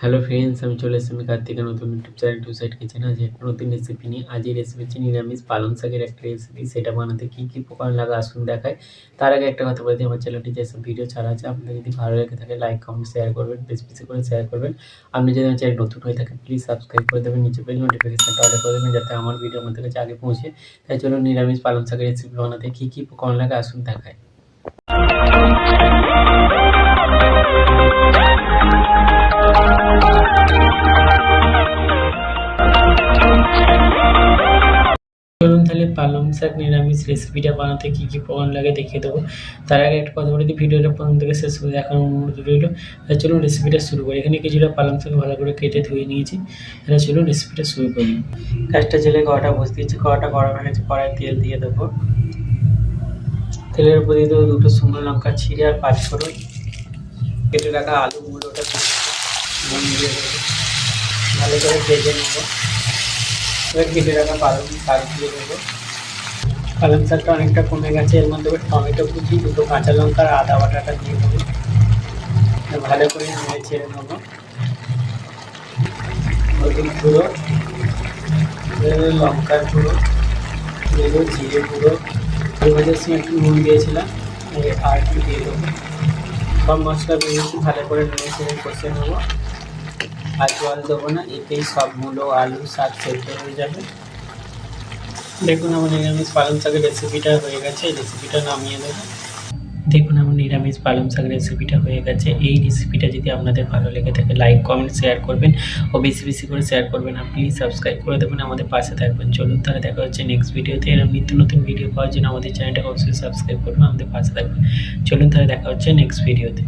Hello friends, আমি চলে এসেছি কার্তিকের নতুন YouTube channel to side kitchen. আজ একটা নতুন রেসিপি নিয়ে। আজ এই রেসিপি হচ্ছে নিরামিষ পালং শাকের একটা রেসিপি। সেটা বানাতে কী কী উপকরণ লাগে আসুন দেখায়। তার আগে একটা কথা বলে দিই, আমার চ্যানেলটি যেসব ভিডিও ছাড়া আছে আপনাদের যদি ভালো লেগে থাকে লাইক কমেন্ট শেয়ার করবেন, বেশি বেশি করে শেয়ার করবেন। আপনি যদি আমার চ্যানেল নতুন হয়ে থাকেন প্লিজ সাবস্ক্রাইব করে দেবেন, নিচে বেল নোটিফিকেশনটা অর্ডার করে দেবেন যাতে আমার ভিডিও আমাদের কাছে আগে পৌঁছে। তাই চলুন নিরামিষ পালং শাকের রেসিপি বানাতে কী কী উপকরণ লাগে আসুন দেখায়। চলুন তাহলে পালং শাক নিরামিষ রেসিপিটা বানাতে কী কী উপকরণ লাগে দেখিয়ে দেবো। তার আগে একটা কথা বলে দিই, ভিডিওটা প্রথম থেকে শেষ করে দেখার অনুরোধ রইল। তাহলে চলুন রেসিপিটা শুরু করি। এখানে কিছুটা পালং শাক ভালো করে কেটে ধুয়ে নিয়েছি। তাহলে চলুন রেসিপিটা শুরু করি। গ্যাসটা জেলে কড়াটা বসিয়ে দিয়েছি, কড়াটা গরম হয়ে গেছে, কড়াই তেল দিয়ে দেবো। তেলের উপর দিয়ে দেবো দুটো শুকনো লঙ্কা ছিঁড়ে আর 5 ফোড়ন, কেটে রাখা আলু মুড়োটা নুন দিয়ে দেবো, ভালো করে ভেজে নেবো। এবার কেটে রাখা পালং শাক দিয়ে দেবো। পালং শাকটা অনেকটা কমে গেছে, এর মধ্যে টমেটো কুচি, দুটো কাঁচা লঙ্কা আর আদা বাটাটা দিয়ে দেবো। ভালো করে নেড়ে ছেড়ে নেবো। হলুদ গুঁড়ো, লঙ্কার গুঁড়ো দেবো, জিরে গুঁড়ো, ভাজার সময় একটু নুন দিয়েছিলাম আর একটু দিয়ে দেবো। সব মশলা দিয়েছি, ভালো করে নেড়ে ছেড়ে কষে নেবো। আর জল দেবো না, এতেই সব মূলো আলু শাক সেদ্ধ হয়ে যাবে। দেখুন আমার নিরামিষ পালং শাকের রেসিপিটা হয়ে গেছে, এই রেসিপিটা নামিয়ে দেবো। দেখুন আমার নিরামিষ পালং শাক রেসিপিটা হয়ে গেছে। এই রেসিপিটা যদি আপনাদের ভালো লেগে থাকে লাইক কমেন্ট শেয়ার করবেন ও বেশি বেশি করে শেয়ার করবেন আর প্লিজ সাবস্ক্রাইব করে দেবেন, আমাদের পাশে থাকবেন। চলুন তাহলে দেখা হচ্ছে নেক্সট ভিডিওতে। এরকম নিত্য নতুন ভিডিও পাওয়ার জন্য আমাদের চ্যানেলটাকে অবশ্যই সাবস্ক্রাইব করবেন, আমাদের পাশে থাকবেন। চলুন তাহলে দেখা হচ্ছে নেক্সট ভিডিওতে।